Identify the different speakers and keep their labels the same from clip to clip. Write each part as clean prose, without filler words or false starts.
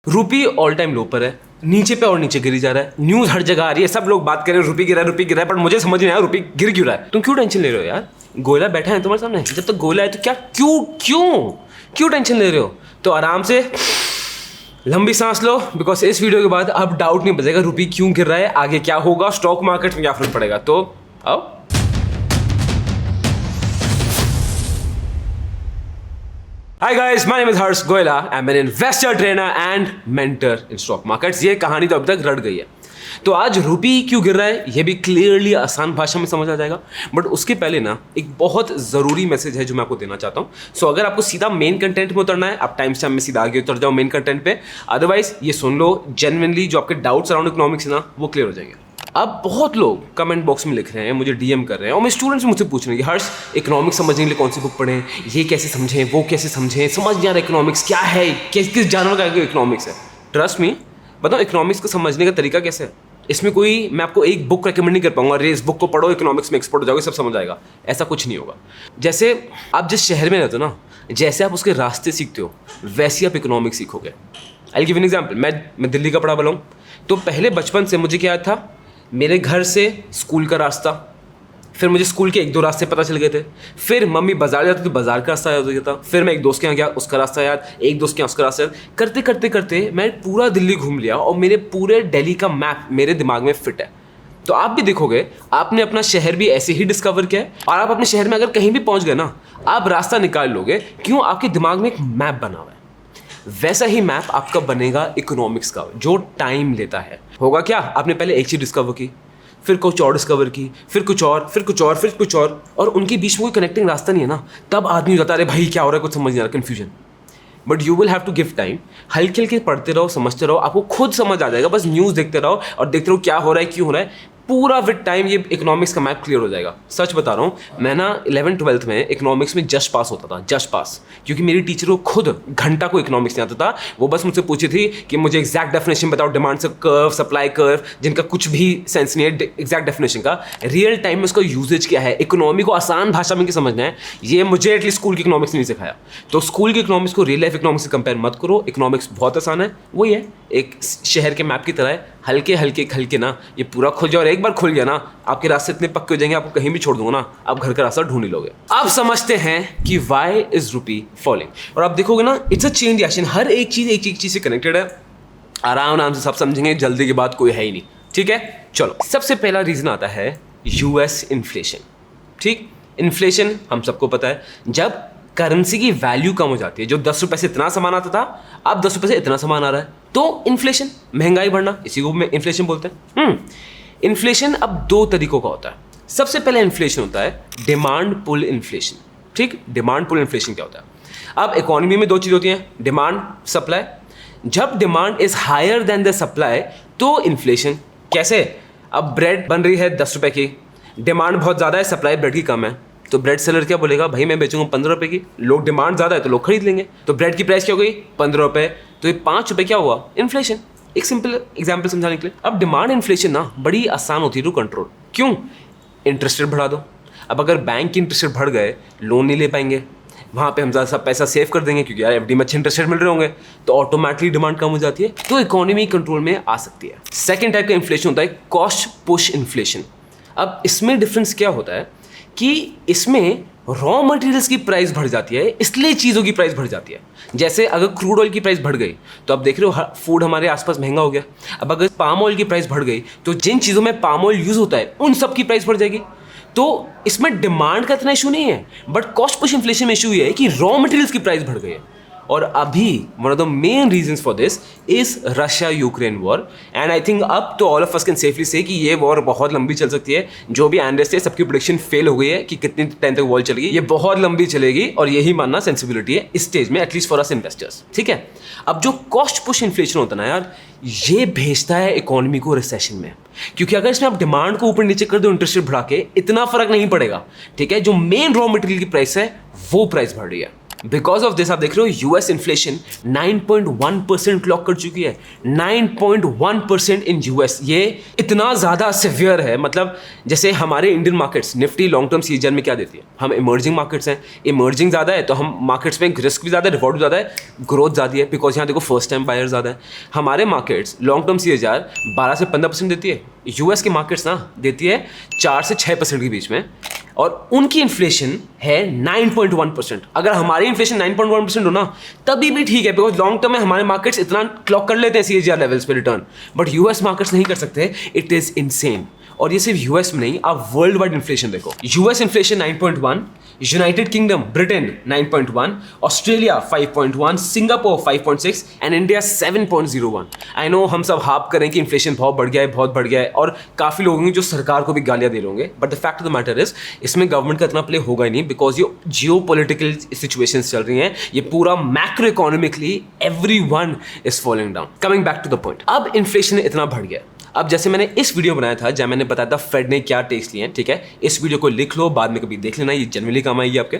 Speaker 1: रुपी all time लो पर है, नीचे पे और नीचे गिरी जा रहा है। न्यूज हर जगह आ रही है, सब लोग बात कर रहे हैं रुपी गिरा है, पर मुझे समझ नहीं आया रुपी गिर क्यों रहा है। तुम क्यों टेंशन ले रहे हो यार? गोला बैठा है तुम्हारे सामने, जब तक गोला है तो क्या क्यों टेंशन ले रहे हो? तो आराम से लंबी सांस लो, बिकॉज इस वीडियो के बाद अब डाउट नहीं बचेगा रुपी क्यों गिर रहा है, आगे क्या होगा, स्टॉक मार्केट में क्या फर्क पड़ेगा। तो आओ। Hi guys, my name is Harsh Goyla. I'm an investor, trainer and mentor in stock markets. ये कहानी तो अब तक रट गई है। तो आज रुपी क्यों गिर रहा है ये भी क्लियरली आसान भाषा में समझ आ जाएगा। बट उसके पहले ना एक बहुत ज़रूरी मैसेज है जो मैं आपको देना चाहता हूँ। सो अगर आपको सीधा मेन कंटेंट में उतरना है, आप टाइम में सीधा आगे उतर जाओ मेन कंटेंट पे। अदरवाइज ये सुन लो, जेन्युइनली जो आपके डाउट्स अराउंड इकोनॉमिक्स है ना वो क्लियर हो जाएंगे। अब बहुत लोग कमेंट बॉक्स में लिख रहे हैं, मुझे डीएम कर रहे हैं और मेरे स्टूडेंट्स मुझसे पूछ रहे हैं कि हर्ष इकोनॉमिक्स समझने के लिए कौन सी बुक पढ़ें, ये कैसे समझें, वो कैसे समझें, समझ नहीं आ रहा इकोनॉमिक्स क्या है, किस जानवर का इकोनॉमिक्स है। ट्रस्ट मी, बताओ इकोनॉमिक्स को समझने का तरीका कैसे है। इसमें कोई मैं आपको एक बुक रेकमेंड नहीं कर पाऊंगा, अरे इस बुक को पढ़ो इकोनॉमिक्स में एक्सपर्ट हो जाओगे, सब समझ आएगा, ऐसा कुछ नहीं होगा। जैसे आप जिस शहर में रहते हो ना, जैसे आप उसके रास्ते सीखते हो वैसे आप इकोनॉमिक्स सीखोगे। आई गिव एन एग्जाम्पल, मैं दिल्ली का पढ़ा वाला हूँ, तो पहले बचपन से मुझे क्या था, मेरे घर से स्कूल का रास्ता, फिर मुझे स्कूल के एक दो रास्ते पता चल गए थे, फिर मम्मी बाजार जाती तो बाजार का रास्ता याद हो गया था, फिर मैं एक दोस्त के यहाँ गया उसका रास्ता याद, एक दोस्त के यहाँ उसका रास्ता याद, करते करते करते मैं पूरा दिल्ली घूम लिया और मेरे पूरे दिल्ली का मैप मेरे दिमाग में फिट है। तो आप भी देखोगे, आपने अपना शहर भी ऐसे ही डिस्कवर किया है और आप अपने शहर में अगर कहीं भी पहुँच गए ना, आप रास्ता निकाल लोगे, क्यों? आपके दिमाग में एक मैप बना हुआ है। वैसा ही मैप आपका बनेगा इकोनॉमिक्स का, जो टाइम लेता है। होगा क्या, आपने पहले एक चीज़ डिस्कवर की, फिर कुछ और डिस्कवर की, फिर कुछ और, फिर कुछ और, फिर कुछ और उनके बीच में कोई कनेक्टिंग रास्ता नहीं है ना, तब आदमी जाता है अरे भाई क्या हो रहा है, कुछ समझ नहीं आ रहा, confusion. But you will have to give time, हल्के हल्के पढ़ते रहो, समझते रहो, आपको खुद समझ आ जाएगा। बस न्यूज़ देखते रहो और देखते रहो क्या हो रहा है, क्यों हो रहा है, पूरा विद टाइम ये इकोनॉमिक्स का मैप क्लियर हो जाएगा। सच बता रहा हूँ, मैं ना 11th-12th में इकोनॉमिक्स में जस्ट पास होता था, जस्ट पास, क्योंकि मेरी टीचर को खुद घंटा को इकोनॉमिक्स नहीं आता था। वो बस मुझसे पूछी थी कि मुझे एग्जैक्ट डेफिनेशन बताओ, डिमांड से कर्व, सप्लाई कर्व, जिनका कुछ भी सेंस नहीं है एग्जैक्ट डेफिनेशन का, रियल टाइम में उसका यूजेज क्या है, इकोनॉमी को आसान भाषा में समझना है, ये मुझे एटलीस्ट स्कूल की इकोनॉमिक्स नहीं सिखाया। तो स्कूल की इकोनॉमिक्स को रियल लाइफ इकोनॉमिक्स से कंपेयर मत करो, इकोनॉमिक्स बहुत आसान है, वही है एक शहर के मैप की तरह है, हल्के हल्के ना ये पूरा खुल जाए, और एक बार खुल गया ना आपके रास्ते इतने पक्के हो जाएंगे, आपको कहीं भी छोड़ दूंगा ना, आप घर का रास्ता ढूंढ ही लोगे। अब समझते हैं कि व्हाई इज रुपी फॉलिंग, और आप देखोगे ना इट्स अ चेन रिएक्शन, हर एक चीज से कनेक्टेड है। आराम से सब समझेंगे, जल्दी की बात कोई है ही नहीं, ठीक है। चलो, सबसे पहला रीजन आता है यूएस इन्फ्लेशन। ठीक, इन्फ्लेशन हम सबको पता है, जब करेंसी की वैल्यू कम हो जाती है, जो 10 रुपए से इतना सामान आता था अब 10 रुपए से इतना सामान आ रहा है, तो इन्फ्लेशन, महंगाई बढ़ना, इसी को इन्फ्लेशन बोलते हैं। इन्फ्लेशन अब दो तरीकों का होता है। सबसे पहले इन्फ्लेशन होता है डिमांड पुल इन्फ्लेशन। ठीक, डिमांड पुल इन्फ्लेशन क्या होता है? अब इकोनॉमी में दो चीज़ होती हैं, डिमांड, सप्लाई। जब demand is higher than the supply तो इन्फ्लेशन। कैसे? अब ब्रेड बन रही है 10 रुपए की, डिमांड बहुत ज़्यादा है, सप्लाई ब्रेड की कम है, तो ब्रेड सेलर क्या बोलेगा, भाई मैं बेचूंगा 15 रुपए की, लोग डिमांड ज़्यादा है तो लोग खरीद लेंगे, तो ब्रेड की प्राइस क्या हो गई 15 रुपए, तो ये 5 रुपए क्या हुआ, इन्फ्लेशन। एक सिंपल एग्जांपल समझाने के लिए, अब डिमांड इन्फ्लेशन ना बड़ी आसान होती है टू कंट्रोल। क्यों? इंटरेस्ट रेट बढ़ा दो। अब अगर बैंक के इंटरेस्ट रेट बढ़ गए, लोन नहीं ले पाएंगे, वहाँ पे हम ज़्यादा पैसा सेव कर देंगे क्योंकि यार एफडी में अच्छे इंटरेस्ट रेट मिल रहे होंगे, तो ऑटोमेटिकली डिमांड कम हो जाती है, तो इकोनॉमी कंट्रोल में आ सकती है। सेकेंड टाइप का इन्फ्लेशन होता है कॉस्ट पुश इन्फ्लेशन। अब इसमें डिफरेंस क्या होता है कि इसमें रॉ मटेरियल्स की प्राइस बढ़ जाती है, इसलिए चीज़ों की प्राइस बढ़ जाती है। जैसे अगर क्रूड ऑयल की प्राइस बढ़ गई तो अब देख रहे हो फूड हमारे आसपास महंगा हो गया। अब अगर पाम ऑयल की प्राइस बढ़ गई तो जिन चीज़ों में पाम ऑयल यूज़ होता है उन सब की प्राइस बढ़ जाएगी। तो इसमें डिमांड का इतना इशू नहीं है, बट कॉस्ट पुश इन्फ्लेशन में इशू ये है कि रॉ मटेरियल्स की प्राइस बढ़ गई है। और अभी one of the main reasons for this is Russia Ukraine war, and I think अब तो all of us can safely से कि ये वॉर बहुत लंबी चल सकती है। जो भी एनालिस्ट है सबकी प्रेडिक्शन फेल हो गई है कि कितने टाइम तक वॉर चलेगी, ये बहुत लंबी चलेगी, और यही मानना सेंसिबिलिटी है इस स्टेज में, एटलीस्ट फॉर अस इन्वेस्टर्स। ठीक है, अब जो कॉस्ट पुश इन्फ्लेशन होता है ना यार, ये भेजता है इकोनॉमी को रिसेशन में, क्योंकि अगर इसमें आप डिमांड को ऊपर नीचे कर दो इंटरेस्ट रेट बढ़ा के, इतना फर्क नहीं पड़ेगा। ठीक है, जो मेन रॉ मटेरियल की प्राइस है वो प्राइस बढ़ रही है। बिकॉज ऑफ दिस आप देख रहे हो यूएस इन्फ्लेशन 9.1% क्लॉक कर चुकी है। 9.1% इन यूएस। ये इतना ज़्यादा सिवियर है, मतलब जैसे हमारे Indian markets Nifty long term सीजर में क्या देती है, हम इमर्जिंग मार्केट्स हैं, इमर्जिंग ज़्यादा है तो हम मार्केट्स में रिस्क भी ज़्यादा है, रिवॉर्ड भी ज़्यादा है, ग्रोथ ज़्यादा है, बिकॉज यहाँ देखो फर्स्ट टाइम बायर ज़्यादा है। हमारे मार्केट्स लॉन्ग टर्म सीजर 12 से 15% देती है, यूएस की मार्केट्स ना देती है 4 से 6% के बीच में, और उनकी इन्फ्लेशन है 9.1%। अगर हमारी इन्फ्लेशन 9.1% हो ना तभी भी ठीक है, बिकॉज लॉन्ग टर्म में हमारे मार्केट्स इतना क्लॉक कर लेते हैं सीएजीआर लेवल्स पे रिटर्न, बट यूएस मार्केट्स नहीं कर सकते। It is insane. और ये सिर्फ यूएस में नहीं, आप वर्ल्ड वाइड इन्फ्लेशन देखो। US inflation 9.1, United kingdom Britain 9.1, Australia 5.1, Singapore 5.6 and India 7.01। I know हम सब हाप करें कि इन्फ्लेशन बहुत बढ़ गया है, बहुत बढ़ गया है, और काफ़ी लोग होंगे जो सरकार को भी गालियां दे रहे होंगे, but the fact of the matter is इसमें गवर्नमेंट का इतना प्ले होगा ही नहीं, बिकॉज ये जियो पोलिटिकल सिचुएशंस चल रही हैं, ये पूरा macro economically everyone is following down. Coming back to the point, अब इन्फ्लेशन इतना बढ़ गया। अब जैसे मैंने इस वीडियो बनाया था जहाँ मैंने बताया था फेड ने क्या टेक्स लिए हैं, ठीक है, इस वीडियो को लिख लो, बाद में कभी देख लेना, ये जनरली काम आएगी आपके।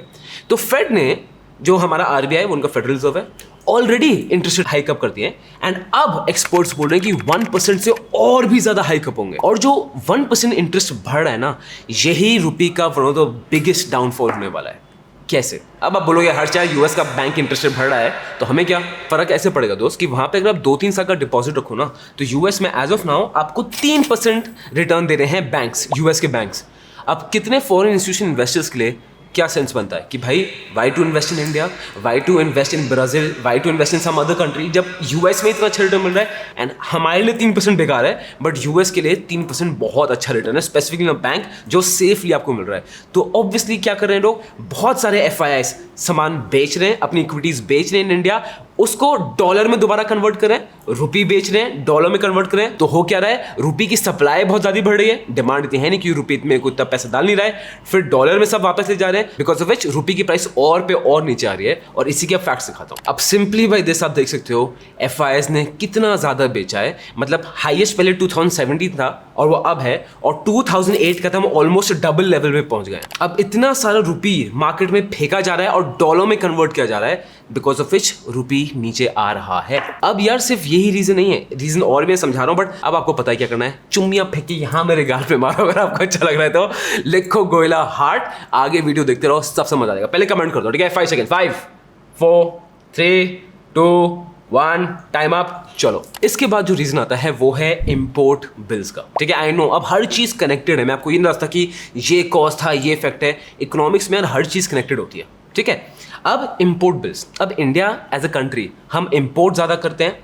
Speaker 1: तो फेड ने, जो हमारा आरबीआई वो उनका फेडरल रिजर्व है, already interest rate hike up कर दिए हैं, एंड अब एक्सपर्ट्स बोल रहे हैं कि 1% से और भी ज्यादा हाइक अप होंगे। और जो 1% इंटरेस्ट बढ़ रहा है ना, यही रुपये का one of the biggest downfall होने वाला है। कैसे? अब आप बोलोगे हर चाहे यूएस का बैंक इंटरेस्ट रेट बढ़ रहा है तो हमें क्या फर्क ऐसे पड़ेगा दोस्त, कि वहां पे अगर आप 2-3 साल का डिपॉजिट रखो ना, तो यूएस में एज ऑफ नाउ आपको 3% रिटर्न दे रहे हैं बैंक्स, यूएस के बैंक्स। अब कितने फॉरेन इंस्टीट्यूशन इन्वेस्टर्स के लिए क्या सेंस बनता है कि भाई why to invest in India, why to invest in Brazil, why to invest in some other country, जब यूएस में इतना अच्छा रिटर्न मिल रहा है। एंड हमारे लिए 3% बेकार है, बट यूएस के लिए 3% बहुत अच्छा रिटर्न है, स्पेसिफिकली बैंक जो सेफली आपको मिल रहा है। तो ऑब्वियसली क्या कर रहे हैं लोग, बहुत सारे एफआईआईस सामान बेच रहे हैं, अपनी इक्विटीज बेच रहे हैं इन इंडिया, उसको डॉलर में दोबारा कन्वर्ट करें, रुपी बेच रहे हैं, डॉलर में कन्वर्ट करें। तो हो क्या रहा है, रुपी की सप्लाई बहुत ज़्यादा बढ़ रही है, डिमांड इतनी है नहीं कि रुपी में कोई इतना पैसा डाल नहीं रहा है, फिर डॉलर में सब वापस ले जा रहे हैं, बिकॉज ऑफ विच रुपी की प्राइस और पे और नीचे आ रही है। और इसी के फैक्ट दिखाता हूँ। अब सिंपली बाय दिस आप देख सकते हो एफआईआईस ने कितना ज़्यादा बेचा है, मतलब हाईएस्ट पहले 2017 था और वो अब है, और 2008 का था, हम ऑलमोस्ट डबल लेवल में पहुंच गए। अब इतना सारा रुपी मार्केट में फेंका जा रहा है और डॉलर में कन्वर्ट किया जा रहा है, बिकॉज ऑफ विच रुपी नीचे आ रहा है। अब यार सिर्फ यही रीजन नहीं है, रीजन और मैं समझा रहा हूं, बट अब आपको पता है क्या करना है, चुम्मियां फेंकी यहां मेरे गाल पे मारो। अगर आपको अच्छा लग रहा है तो लिखो गोयला हार्ट, आगे वीडियो देखते रहो, सब समझ आ जाएगा। पहले कमेंट कर दो, ठीक है? 5 सेकंड, 5 4 3 2 1, टाइम अप। चलो, इसके बाद जो रीजन आता है वो है इंपोर्ट बिल्स का, ठीक है? आई नो अब हर चीज कनेक्टेड है, मैं आपको ये नहीं बताता कि ये कॉस्ट था, ये इफेक्ट है, इकोनॉमिक्स में हर चीज कनेक्टेड होती है, ठीक है? अब इंपोर्ट बिल्स, अब इंडिया एज अ कंट्री हम इंपोर्ट ज़्यादा करते हैं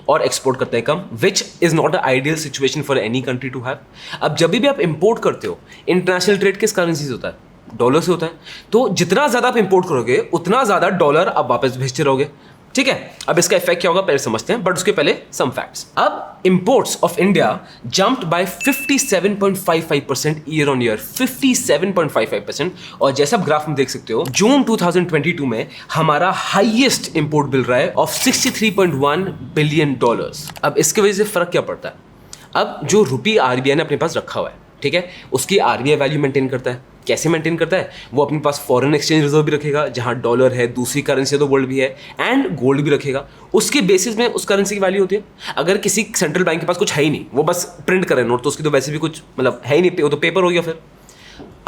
Speaker 1: और एक्सपोर्ट करते हैं कम, which is not a ideal situation for any country to have. अब जब भी आप इंपोर्ट करते हो, इंटरनेशनल ट्रेड किस करेंसी से होता है? डॉलर से होता है। तो जितना ज़्यादा आप इंपोर्ट करोगे उतना ज़्यादा डॉलर आप वापस भेजते रहोगे, ठीक है? अब इसका इफेक्ट क्या होगा पहले समझते हैं, बट उसके पहले सम फैक्ट्स। अब imports of India jumped by 57.55% year on year, 57.55%। और जैसा आप ग्राफ में देख सकते हो, जून 2022 में हमारा हाईएस्ट इंपोर्ट बिल रहा है ऑफ $63.1 बिलियन। अब इसकी वजह से फर्क क्या पड़ता है? अब जो रुपी आरबीआई ने अपने पास रखा हुआ है, ठीक है, उसकी आरबीआई वैल्यू मेंटेन करता है। कैसे मेंटेन करता है? वो अपने पास फॉरेन एक्सचेंज रिजर्व भी रखेगा, जहां डॉलर है, दूसरी करेंसी तो गोल्ड भी है, एंड गोल्ड भी रखेगा। उसके बेसिस में उस करेंसी की वैल्यू होती है। अगर किसी सेंट्रल बैंक के पास कुछ है ही नहीं, वो बस प्रिंट करे नोट, तो उसकी तो वैसे भी कुछ मतलब है ही नहीं, वो तो पेपर हो गया फिर।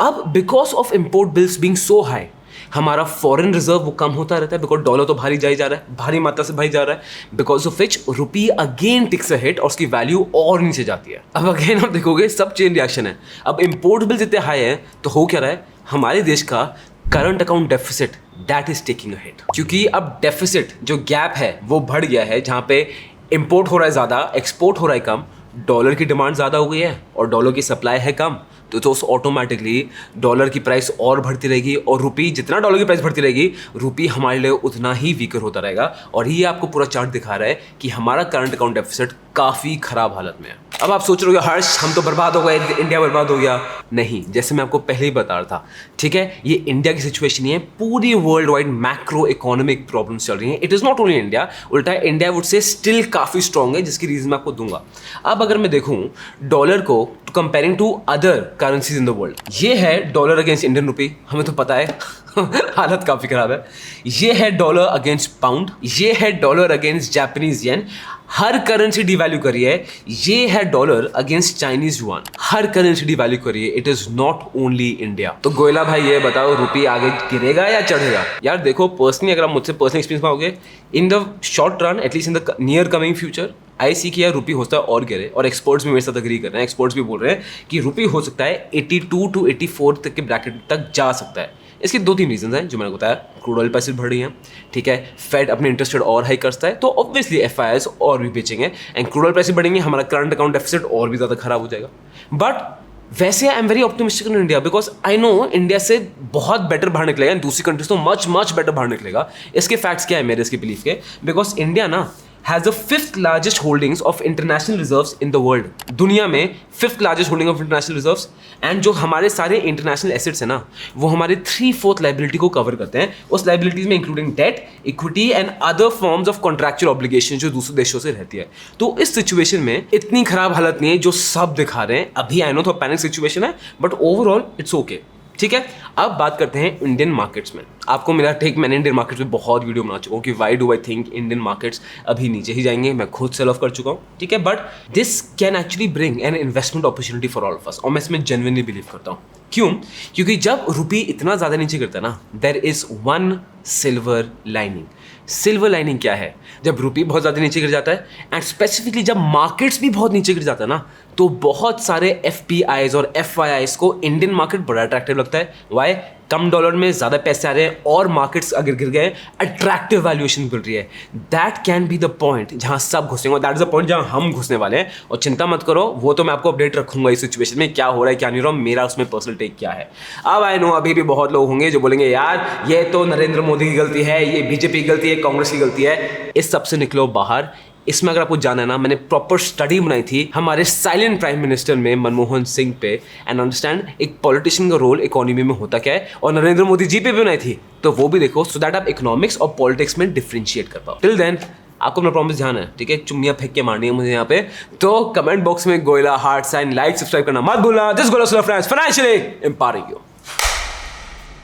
Speaker 1: अब because of import bills being so high, हमारा फॉरेन रिजर्व वो कम होता रहता है, बिकॉज डॉलर तो भारी जा रहा है, भारी मात्रा से भारी जा रहा है, because of which rupee again ticks a hit और उसकी वैल्यू और नीचे जाती है। अब अगेन आप देखोगे सब चेन रिएक्शन है। अब इंपोर्ट बिल्स इतने हाई है तो हो क्या रहा है, हमारे देश का current account deficit that is taking a hit, क्योंकि अब डेफिसिट जो गैप है वो बढ़ गया है, जहाँ पे इंपोर्ट हो रहा है ज़्यादा, एक्सपोर्ट हो रहा है कम, डॉलर की डिमांड ज़्यादा हो गई है और डॉलर की सप्लाई है कम, तो ऑटोमेटिकली डॉलर की प्राइस और बढ़ती रहेगी, और रुपी जितना डॉलर की प्राइस बढ़ती रहेगी, रुपी हमारे लिए उतना ही वीकर होता रहेगा। और ये आपको पूरा चार्ट दिखा रहा है कि हमारा करंट अकाउंट डेफिसिट काफ़ी खराब हालत में है। अब आप सोच रहे हो हर्ष हम तो बर्बाद हो गए, इंडिया बर्बाद हो गया। नहीं, जैसे मैं आपको पहले ही बता रहा था, ठीक है, ये इंडिया की सिचुएशन नहीं है, पूरी world wide macro economic problems चल रही हैं। It is not only India, उल्टा इंडिया वुड से स्टिल काफ़ी स्ट्रॉन्ग है, जिसकी रीज़न मैं आपको दूंगा। अब अगर मैं देखूँ डॉलर को comparing to other currencies in the world, ये है डॉलर अगेंस्ट इंडियन रुपी, हमें तो पता है हालत काफ़ी ख़राब है। ये है डॉलर अगेंस्ट पाउंड, ये है डॉलर अगेंस्ट जापानीज येन, हर करेंसी डिवैल्यू करी है। ये है डॉलर अगेंस्ट चाइनीज युआन, हर करेंसी डिवैल्यू करी है। It is not only India. तो गोयला भाई ये बताओ, रुपी आगे गिरेगा या चढ़ेगा? यार देखो, पर्सनली अगर आप मुझसे पर्सनल एक्सपीरियंस मांगोगे, in the short run, at least in the near coming future, I see कि यार रुपी हो सकता है और गिरे, और एक्सपर्ट्स भी मेरे साथ अग्री कर रहे हैं। एक्सपर्ट्स भी बोल रहे हैं कि रुपी हो सकता है 82 to 84 तक के ब्रैकेट तक जा सकता है। इसके 2-3 रीजन हैं जो मैंने बताया। क्रूड ऑयल प्राइसेस बढ़ रही हैं, ठीक है, फेड अपने इंटरेस्ट रेट और हाई करता है, तो ऑब्वियसली एफआईआईस और भी बेचेंगे, एंड क्रूड ऑयल प्राइसेस बढ़ेंगे, हमारा करंट अकाउंट डेफिसिट और भी ज़्यादा खराब हो जाएगा। बट वैसे I am very optimistic in India, because I know India से बहुत बेटर बाहर निकलेगा, एंड दूसरी कंट्रीज तो मच बेटर बाहर निकलेगा। इसके फैक्ट्स क्या है मेरे इसके बिलीफ के? बिकॉज इंडिया ना has the 5th largest holdings of international reserves in the world. दुनिया में 5th largest holding of international reserves, and जो हमारे सारे इंटरनेशनल एसेट्स हैं ना, वो हमारे 3/4 लाइबिलिटी को कवर करते हैं। उस लाइबिलिटीज में including debt, equity and other forms of contractual obligation जो दूसरे देशों से रहती है। तो इस सिचुएशन में इतनी खराब हालत नहीं है जो सब दिखा रहे हैं। अभी आई नो तो पैनिक सिचुएशन है, बट ओवरऑल इट्स ओके, ठीक है। अब बात करते हैं इंडियन मार्केट्स में। आपको मिला ठीक, मैंने इंडियन मार्केट्स में बहुत वीडियो बना चुका हूँ कि why do I think Indian markets अभी नीचे ही जाएंगे। मैं खुद सेल ऑफ कर चुका हूँ, ठीक है, but this can actually bring an investment opportunity for all of us, और मैं इसमें जेन्युइनली बिलीव करता हूँ। क्यों? क्योंकि जब रुपी इतना ज़्यादा नीचे गिरता है ना, there is one silver lining. Silver lining क्या है? जब रुपी बहुत ज़्यादा नीचे गिर जाता है, एंड स्पेसिफिकली जब मार्केट्स भी बहुत नीचे गिर जाता है ना, तो बहुत सारे एफपीआईज और एफआईआईज को इंडियन मार्केट बड़ा अट्रैक्टिव लगता है। वाई? कम डॉलर में ज़्यादा पैसे आ रहे हैं, और मार्केट्स अगर गिर गए, अट्रैक्टिव वैल्यूएशन मिल रही है। That can be the point जहाँ सब घुसेंगे, और दैट इज द पॉइंट जहाँ हम घुसने वाले हैं। और चिंता मत करो, वो तो मैं आपको अपडेट रखूंगा इस सिचुएशन में, क्या हो रहा है क्या नहीं हो रहा, मेरा उसमें पर्सनल टेक क्या है। अब आई नो अभी भी बहुत लोग होंगे जो बोलेंगे यार ये तो नरेंद्र मोदी की गलती है, ये बीजेपी की गलती है, कांग्रेस की गलती है। इस सब से निकलो बाहर। इसमें अगर आपको जाना है ना, मैंने प्रॉपर स्टडी बनाई थी हमारे साइलेंट प्राइम मिनिस्टर में मनमोहन सिंह पे, एंड अंडरस्टैंड एक पॉलिटिशियन का रोल इकोनॉमी में होता क्या है, और नरेंद्र मोदी जी पे भी बनाई थी, तो वो भी देखो, सो दैट आप इकोनॉमिक्स और पॉलिटिक्स में डिफरेंशिएट कर पाओ। टिल देन आपको अपना प्रॉमिस ध्यान है, ठीक है, चुम्मियां फेंक के मारनी है मुझे यहाँ पे। तो कमेंट बॉक्स में गोयला हार्ट साइन, लाइक, सब्सक्राइब करना मत भूलना। दिस गोयला फ्रेंड्स, फाइनेंशियली एम्पावरिंग यू।